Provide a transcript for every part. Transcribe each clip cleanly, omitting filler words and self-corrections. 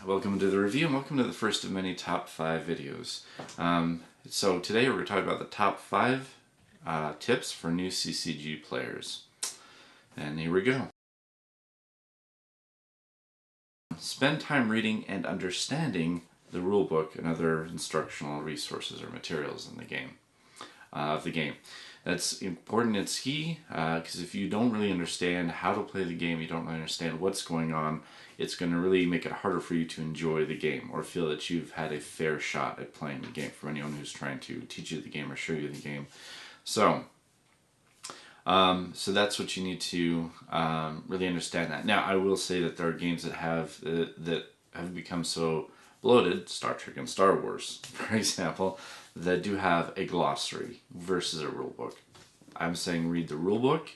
welcome to the review and welcome to the first of many top 5 videos. So today we're going to talk about the top 5 tips for new CCG players. And here we go. Spend time reading and understanding the rulebook and other instructional resources or materials in the game. That's important, it's key, because if you don't really understand how to play the game, you don't really understand what's going on, it's going to really make it harder for you to enjoy the game or feel that you've had a fair shot at playing the game for anyone who's trying to teach you the game or show you the game. So that's what you need to really understand that. Now, I will say that there are games that have become so bloated, Star Trek and Star Wars, for example, that do have a glossary versus a rulebook. I'm saying read the rulebook.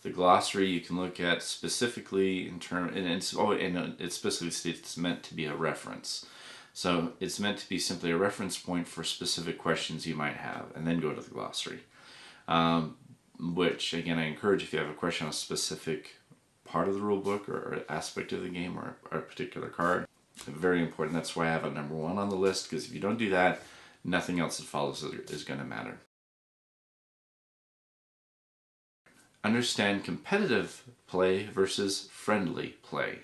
The glossary you can look at specifically in term, and it specifically states it's meant to be a reference. So it's meant to be simply a reference point for specific questions you might have, and then go to the glossary. Which again, I encourage if you have a question on a specific part of the rulebook or aspect of the game or a particular card. Very important. That's why I have it number 1 on the list, because if you don't do that, nothing else that follows is going to matter. Understand competitive play versus friendly play.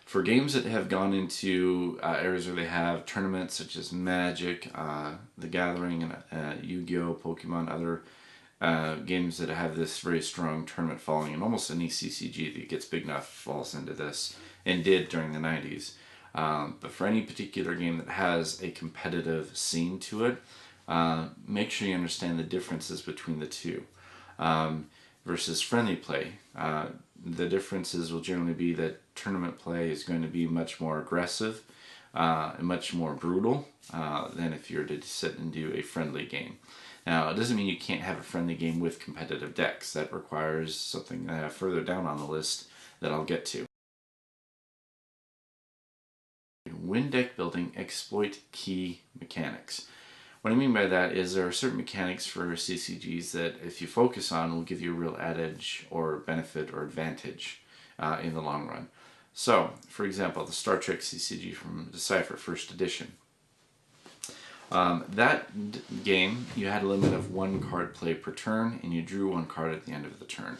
For games that have gone into areas where they have tournaments such as Magic, The Gathering, and Yu-Gi-Oh!, Pokemon, other games that have this very strong tournament following, and almost any CCG that gets big enough falls into this, and did during the 90s. But for any particular game that has a competitive scene to it, make sure you understand the differences between the two. Versus friendly play. The differences will generally be that tournament play is going to be much more aggressive and much more brutal than if you were to sit and do a friendly game. Now, it doesn't mean you can't have a friendly game with competitive decks. That requires something further down on the list that I'll get to. Win deck building, exploit key mechanics. What I mean by that is there are certain mechanics for CCGs that if you focus on will give you a real adage or benefit or advantage in the long run. So, for example, the Star Trek CCG from Decipher First Edition. That game, you had a limit of 1 card play per turn, and you drew 1 card at the end of the turn.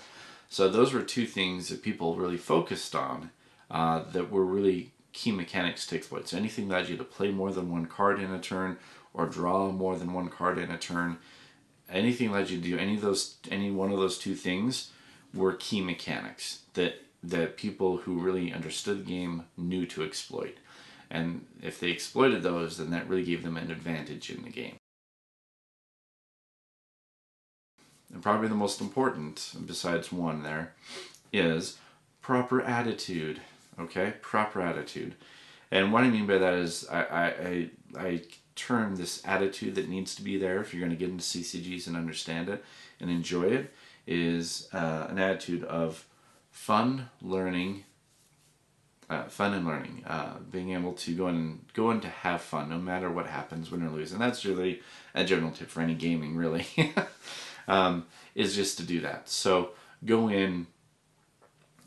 So those were 2 things that people really focused on that were really key mechanics to exploit. So anything that allowed you to play more than 1 card in a turn, or draw more than 1 card in a turn, anything that allowed you to do any one of those 2 things were key mechanics that people who really understood the game knew to exploit. And if they exploited those, then that really gave them an advantage in the game. And probably the most important, besides 1 there, is proper attitude. Okay, proper attitude. And what I mean by that is I term this attitude that needs to be there if you're going to get into CCGs and understand it and enjoy it is an attitude of fun, learning, being able to go in to have fun no matter what happens, win or lose. And that's really a general tip for any gaming, really, is just to do that. So go in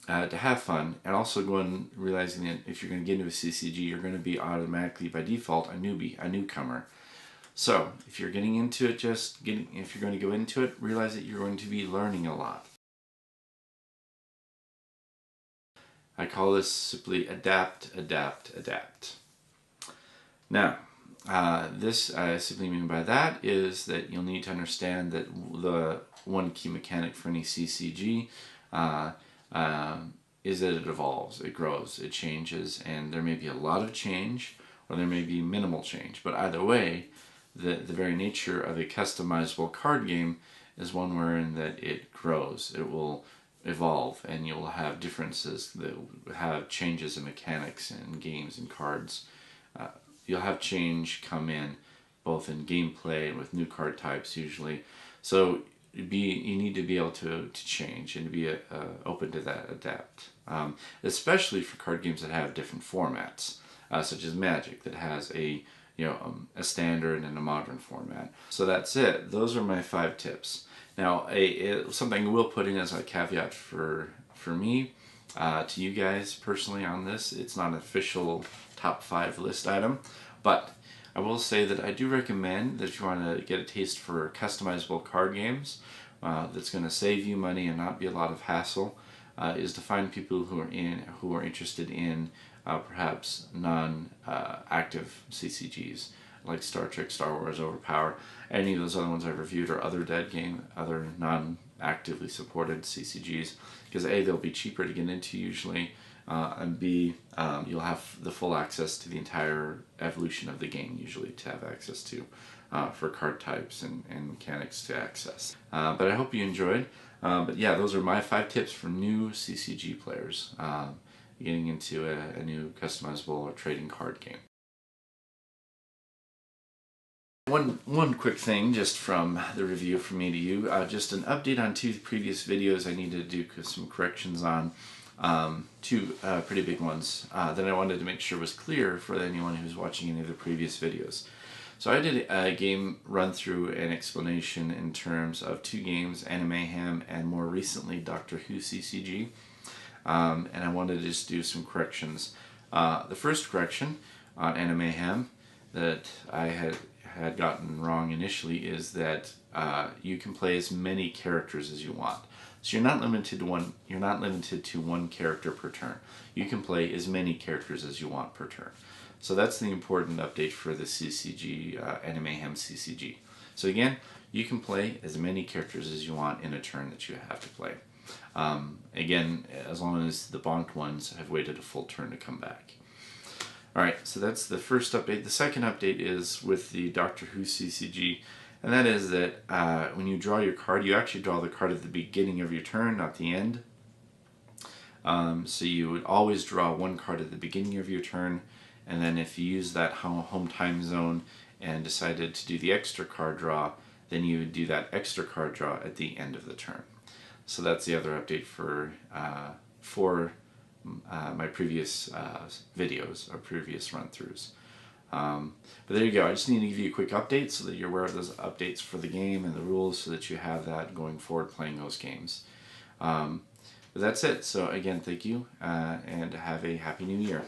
to have fun, and also go in realizing that if you're going to get into a CCG, you're going to be automatically by default a newbie, a newcomer. So if you're getting into it, if you're going to go into it, realize that you're going to be learning a lot. I call this simply adapt, adapt, adapt. Now, this I simply mean by that is that you'll need to understand that the 1 key mechanic for any CCG is that it evolves, it grows, it changes, and there may be a lot of change or there may be minimal change. But either way, the very nature of a customizable card game is one wherein that it grows, it will evolve, and you'll have differences that have changes in mechanics and games and cards. You'll have change come in both in gameplay and with new card types usually. So you need to be able to change and to be open to that, adapt. Especially for card games that have different formats, such as Magic that has a standard and a modern format. So that's it. Those are my 5 tips. Now, something I will put in as a caveat for me to you guys personally on this. It's not an official top 5 list item, but I will say that I do recommend that if you want to get a taste for customizable card games that's going to save you money and not be a lot of hassle, is to find people who are interested in perhaps non-active CCGs like Star Trek, Star Wars, Overpower, any of those other ones I've reviewed, or other non-actively supported CCGs, because A, they'll be cheaper to get into usually, and B, you'll have the full access to the entire evolution of the game usually to have access to for card types and mechanics to access. But I hope you enjoyed. But yeah, those are my 5 tips for new CCG players getting into a new customizable or trading card game. One quick thing just from the review from me to you, just an update on 2 previous videos I needed to do some corrections on. 2 pretty big ones that I wanted to make sure was clear for anyone who's watching any of the previous videos. So I did a game run through and explanation in terms of 2 games, Animayhem and more recently Doctor Who CCG, and I wanted to just do some corrections. The first correction on Animayhem that I had gotten wrong initially is that you can play as many characters as you want. So you're not limited to one. You're not limited to one character per turn. You can play as many characters as you want per turn. So that's the important update for the CCG Animayhem CCG. So again, you can play as many characters as you want in a turn that you have to play. Again, as long as the bonked ones have waited a full turn to come back. Alright, so that's the first update. The second update is with the Doctor Who CCG, and that is that when you draw your card, you actually draw the card at the beginning of your turn, not the end. So you would always draw 1 card at the beginning of your turn, and then if you use that home time zone and decided to do the extra card draw, then you would do that extra card draw at the end of the turn. So that's the other update for my previous videos or previous run-throughs. But there you go. I just need to give you a quick update so that you're aware of those updates for the game and the rules so that you have that going forward playing those games. But that's it. So again, thank you and have a Happy New Year.